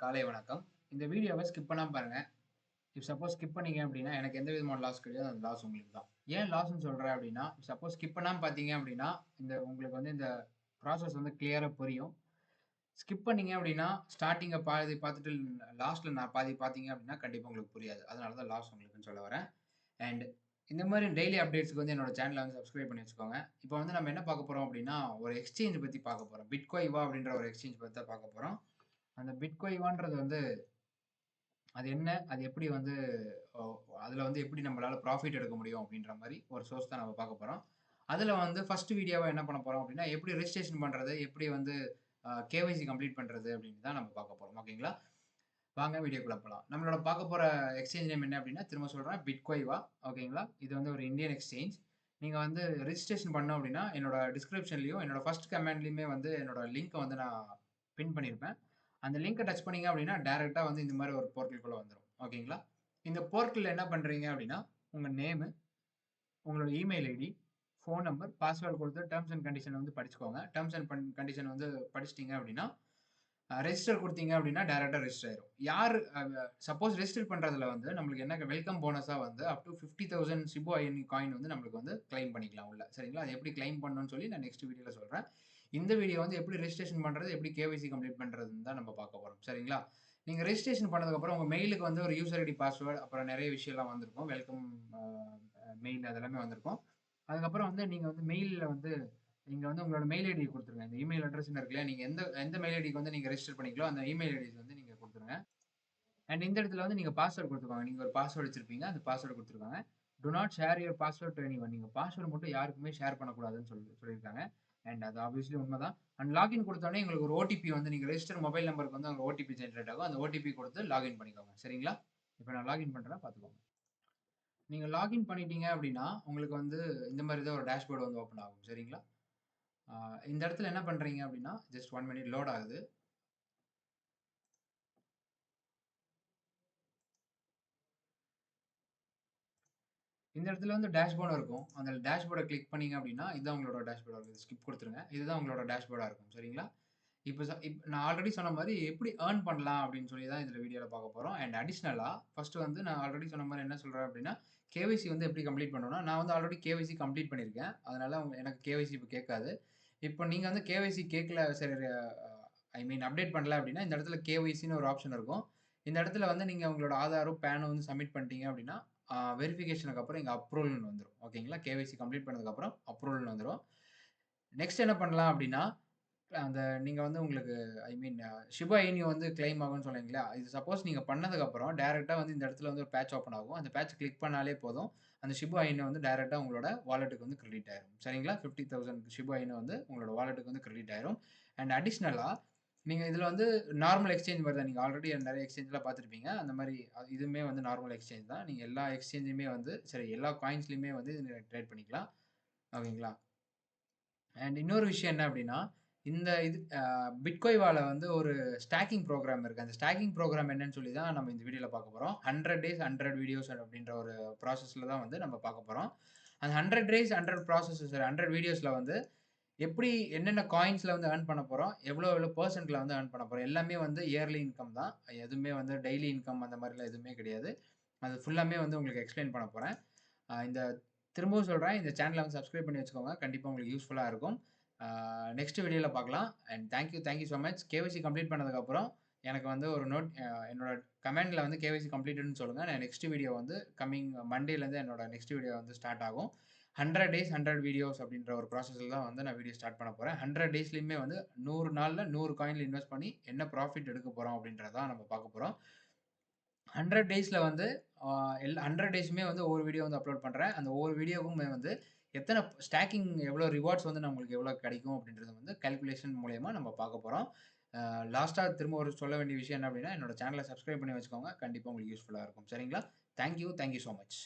காலை வணக்கம். இந்த வீடியோவை ஸ்கிப் பண்ணாம பாருங்க. இஃப் சப்போஸ் ஸ்கிப் பண்ணீங்க அப்படின்னா, எனக்கு எந்த விதமான லாஸ் கிடையாது. அந்த லாஸ் உங்களுக்கு தான். ஏன் லாஸ்ன்னு சொல்றேன் அப்படின்னா, சப்போஸ் ஸ்கிப் பண்ணாம பார்த்தீங்க அப்படின்னா, உங்களுக்கு வந்து இந்த ப்ராசஸ் வந்து கிளியரா புரியும். ஸ்கிப் பண்ணீங்க அப்படின்னா, ஸ்டார்ட்டிங்க பாதி பார்த்துட்டு லாஸ்ட்ல நான் பாதி பார்த்தீங்க அப்படின்னா, கண்டிப்பா உங்களுக்கு புரியாது. அதனால தான் லாஸ் உங்களுக்குன்னு சொல்ல வரேன். அண்ட் இந்த மாரி டெய்லி அப்டேட்ஸ்க்கு வந்து என்னோட சேனல வந்து சப்ஸ்கிரைப் பண்ணி வச்சுக்கோங்க. இப்போ வந்து நம்ம என்ன பார்க்க போறோம் அப்படின்னா, ஒரு எக்ஸ்சேஞ்ச் பத்தி பார்க்க போறோம். பிட்கோயிவா அப்படின்ற ஒரு எக்ஸ்சேஞ்ச் பத்தி தான் பார்க்க போறோம். அந்த பிட்கோயிவான்றது வந்து அது என்ன? அது எப்படி வந்து ஒ அதுல வந்து எப்படி நம்மளால ப்ராஃபிட் எடுக்க முடியும் அப்படின்ற மாரி ஒரு சோர்ஸ் தான் நம்ம பார்க்க போறோம். அதுல வந்து ஃபர்ஸ்ட் வீடியோவா என்ன பண்ண போறோம் அப்படின்னா, எப்படி ரெஜிஸ்ட்ரேஷன் பண்றது? எப்படி வந்து கேஒய்சி கம்ப்ளீட் பண்றது? அப்படின்னு தான் நம்ம பார்க்க போறோம். ஓகேங்களா? வாங்க வீடியோக்குள்ள போலாம். நம்மளோட பார்க்க போற எக்ஸ்சேஞ்ச் நேம் என்ன அப்படின்னா, திரும்ப சொல்றேன் பிட்கோய்வா. ஓகேங்களா? இது வந்து ஒரு இந்தியன் எக்ஸ்சேஞ்ச். நீங்க வந்து ரெஜிஸ்ட்ரேஷன் பண்ணணும் அப்படின்னா, என்னோட டிஸ்கிரிப்ஷன்லயும், என்னோட ஃபர்ஸ்ட் கமெண்ட்லயுமே வந்து என்னோட லிங்க்க வந்து நான் பின் பண்ணியிருப்பேன். அந்த லிங்க்க டச் பண்ணீங்க அப்படின்னா, டைரக்ட்டா வந்து இந்த மாரி ஒரு போர்ட்டலுக்குள்ள வந்துரும். ஓகேங்களா? இந்த போர்ட்டல்ல என்ன பண்றீங்க அப்படின்னா, உங்க நேமு, உங்களோட email ID, phone number, password குடுத்து டெர்ம்ஸ் அண்ட் கண்டிஷன் வந்து படிச்சுக்கோங்க. டெர்ம்ஸ் அண்ட் கண்டிஷன் வந்து படிச்சுட்டீங்க அப்படின்னா, ரெஜிஸ்டர் குடுத்தீங்க அப்படின்னா, டைரக்ட்டா ரெஜிஸ்டர் ஆயிரும். யாரு சப்போஸ் ரெஜிஸ்டர் பண்றதுல வந்து நம்மளுக்கு என்ன வெல்கம் போனஸா வந்து அப் டூ 50,000 சிபு ஐஎன்இ காயின் வந்து நம்மளுக்கு வந்து கிளைம் பண்ணிக்கலாம் உள்ள. சரிங்களா? அது எப்படி கிளைம் பண்ணணும்னு சொல்லி நான் நெக்ஸ்ட் வீடியோல சொல்றேன். இந்த வீடியோ வந்து எப்படி ரெஜிஸ்ட்ரேஷன் பண்றது, எப்படி கேஒய்சி கம்ப்ளீட் பண்றதுன்னு தான் நம்ம பார்க்க போறோம். சரிங்களா? நீங்க ரெஜிஸ்ட்ரேஷன் பண்ணதுக்கப்புறம் உங்க மெயிலுக்கு வந்து ஒரு யூசர் ஐடி, பாஸ்வேர்ட் அப்புறம் நெறைய விஷயம்லாம் வந்திருக்கும். வெல்கம் அ மெயில் அதெல்லாமே வந்திருக்கும். அதுக்கப்புறம் வந்து நீங்க வந்து மெயில்ல வந்து நீங்க வந்து உங்களோட மெயில் ஐடி குடுத்துருங்க. இந்த இமெயில் அட்ரஸ்ன்னு இருக்கு இல்லையா? நீங்க எந்த எந்த மெயில் ஐடிக்கு வந்து நீங்க ரெஜிஸ்டர் பண்ணீங்களோ, அந்த இமெயில் ஐடி வந்து நீங்க குடுத்துருங்க. அண்ட் இந்த இடத்துல வந்து நீங்க பாஸ்வேர்ட் குடுத்துக்கோங்க. நீங்க ஒரு பாஸ்வேர்ட் வச்சிருப்பீங்க. அந்த பாஸ்வேர்ட் குடுத்துருக்காங்க. Do not share your password to anyone. நீங்க பாஸ்வேர்ட் மட்டும் யாருக்குமே ஷேர் பண்ணக்கூடாதுன்னு சொல்லியிருக்காங்க. அண்ட் அது ஆப்வியஸ்லி உண்மதான். அண்ட் லாகின் குடுத்தோனே உங்களுக்கு ஒரு ஓடிபி வந்து நீங்க ரெஜிஸ்டர் மொபைல் நம்பருக்கு வந்து அங்க ஓடிபி ஜெனரேட் ஆகும். அந்த ஓடிபி குடுத்து லாகின் பண்ணிக்கோங்க. சரிங்களா? இப்ப நான் லாகின் பண்றேன் பார்த்துக்கோங்க. நீங்க லாகின் பண்ணிட்டீங்க அப்படின்னா, உங்களுக்கு வந்து இந்த மாரி தான் ஒரு டேஷ்போர்ட் வந்து ஓப்பன் ஆகும். சரிங்களா? ஆ இந்த இடத்துல என்ன பண்றீங்க அப்படின்னா, ஜஸ்ட் 1 மினிட் லோட் ஆகுது. இந்த இடத்துல வந்து டேஷ்போர்டு இருக்கும். அந்த டேஷ்போர்ட கிளிக் பண்ணீங்க அப்படின்னா, இதுதான் உங்களோட டேஷ்போர்டா இருக்கும். ஸ்கிப் குடுத்துருங்க. இதுதான் உங்களோட டேஷ்போர்டா இருக்கும். சரிங்களா? இப்ப நான் ஆல்ரெடி சொன்ன மாரி எப்படி ஏர்ன் பண்ணலாம் அப்படின்னு சொல்லி தான் இந்த வீடியோல பார்க்க போறோம். அண்ட் அடிஷனலா ஃபர்ஸ்ட் வந்து நான் ஆல்ரெடி சொன்ன மாரி என்ன சொல்றேன் அப்படின்னா, கேஒய்சி வந்து எப்படி கம்ப்ளீட் பண்ணணும்னா, நான் வந்து ஆல்ரெடி கேஒய்சி கம்ப்ளீட் பண்ணியிருக்கேன். அதனால எனக்கு கேஒய்சி இப்ப கேட்காது. இப்போ நீங்க வந்து கேஒய்சி கேட்கல சரி ஐ மீன் அப்டேட் பண்ணல அப்படின்னா, இந்த இடத்துல கேஒய்சின்னு ஒரு ஆப்ஷன் இருக்கும். இந்த இடத்துல வந்து நீங்க உங்களோட ஆதாரும், பேனும் வந்து சப்மிட் பண்ணிட்டீங்க அப்படின்னா, வெரிஃபிகேஷனுக்கு அப்புறம் இங்க அப்ரூவல்ன்னு வந்துரும். ஓகேங்களா? கேஒய்சி கம்ப்ளீட் பண்ணதுக்கு அப்புறம் அப்ரூவல்ன்னு வந்துரும். நெக்ஸ்ட் என்ன பண்ணலாம் அப்படின்னா, அந்த நீங்க வந்து உங்களுக்கு ஐ மீன் ஷிபா இனு வந்து கிளைம் ஆகும்னு சொன்னீங்களா? இது சப்போஸ் நீங்க பண்ணதுக்கப்புறம் டைரக்ட்டா வந்து இந்த இடத்துல வந்து ஒரு பேட்ச் ஓப்பன் ஆகும். அந்த பேட்ச் கிளிக் பண்ணாலே போதும். அந்த ஷிபா இனு வந்து டைரக்ட்டா உங்களோட வாலெட்டுக்கு வந்து கிரெடிட் ஆயிரும். சரிங்களா? 50,000 ஷிபா இனு வந்து உங்களோட வாலெட்டுக்கு வந்து கிரெடிட் ஆயிரும். அண்ட் அடிஷனலா நீங்க இதுல வந்து நார்மல் எக்ஸ்சேஞ்ச் மாரி தான். நீங்க ஆல்ரெடி நெறைய எக்ஸ்சேஞ்ச்லாம் பார்த்திருப்பீங்க. அந்த மாரி இதுவுமே வந்து நார்மல் எக்ஸ்சேஞ்ச் தான். நீங்க எல்லா எக்ஸ்சேஞ்சுமே வந்து சரி எல்லா காயின்ஸ்லயுமே வந்து ட்ரேட் பண்ணிக்கலாம். ஓகேங்களா? அண்ட் இன்னொரு விஷயம் என்ன அப்டின்னா, இந்த இது பிட்கோய்வால வந்து ஒரு ஸ்டாக்கிங் புரோகிராம் இருக்கு. அந்த ஸ்டாக்கிங் புரோகிராம் என்னன்னு சொல்லி தான் நம்ம இந்த வீடியோல பார்க்க போறோம். 100 டேஸ் 100 வீடியோஸ் அப்டின்ற ஒரு ப்ராசஸ்ல தான் வந்து நம்ம பார்க்க போறோம். அந்த 100 டேஸ் 100 ப்ராசஸ் 100 வீடியோஸ்ல வந்து எப்படி என்னென்ன காயின்ஸ்ல வந்து ஏர்ன் பண்ண போறோம், எவ்வளோ பெர்சன்ட்ல வந்து ஏர்ன் பண்ண போறோம். எல்லாமே வந்து இயர்லி இன்கம் தான். எதுவுமே வந்து டெய்லி இன்கம் அந்த மாரிலாம் எதுவுமே கிடையாது. அது ஃபுல்லாமே வந்து உங்களுக்கு எக்ஸ்பிளைன் பண்ண போறேன். இந்த திரும்பவும் சொல்றேன். இந்த சேனல வந்து சப்ஸ்கிரைப் பண்ணி வச்சுக்கோங்க. கண்டிப்பா உங்களுக்கு யூஸ்ஃபுல்லா இருக்கும். நெக்ஸ்ட் வீடியோல பார்க்கலாம். And thank you so much. KYC complete பண்ணதுக்கப்புறம் எனக்கு வந்து ஒரு என்னோட கமெண்ட்ல வந்து கேஒய்சி கம்ப்ளீட்டட்ன்னு சொல்லுங்க. நான் நெக்ஸ்ட் வீடியோ வந்து கம்மிங் மண்டேலேருந்து என்னோட நெக்ஸ்ட் வீடியோ வந்து ஸ்டார்ட் ஆகும். 100 டேஸ் 100 வீடியோஸ் அப்படின்ற ஒரு ப்ராசஸ்ல தான் வந்து நான் வீடியோ ஸ்டார்ட் பண்ண போறேன். 100 டேஸ்லயுமே வந்து 100 நாள்ல 100 காயின்ல இன்வெஸ்ட் பண்ணி என்ன ப்ராஃபிட் எடுக்க போறோம் அப்படின்றத தான் நம்ம பார்க்க போறோம். 100 டேஸ்ல வந்து அ 100 டேஸுமே வந்து ஒவ்வொரு வீடியோ வந்து அப்லோட் பண்றேன். அந்த ஒவ்வொரு வீடியோவுமே வந்து எத்தன ஸ்டாக்கிங் எவ்வளோ ரிவார்ட்ஸ் வந்து நம்மளுக்கு எவ்வளோ கிடைக்கும் அப்படின்றத வந்து கால்குலேஷன் மூலியமா நம்ம பார்க்க போறோம். லாஸ்ட்டா திரும்ப ஒரு சொல்ல வேண்டிய விஷயம் என்ன அப்படின்னா, என்னோட சேனல சப்ஸ்கிரைப் பண்ணி வச்சுக்கோங்க. கண்டிப்பா உங்களுக்கு யூஸ்ஃபுல்லா இருக்கும். சரிங்களா? Thank you so much.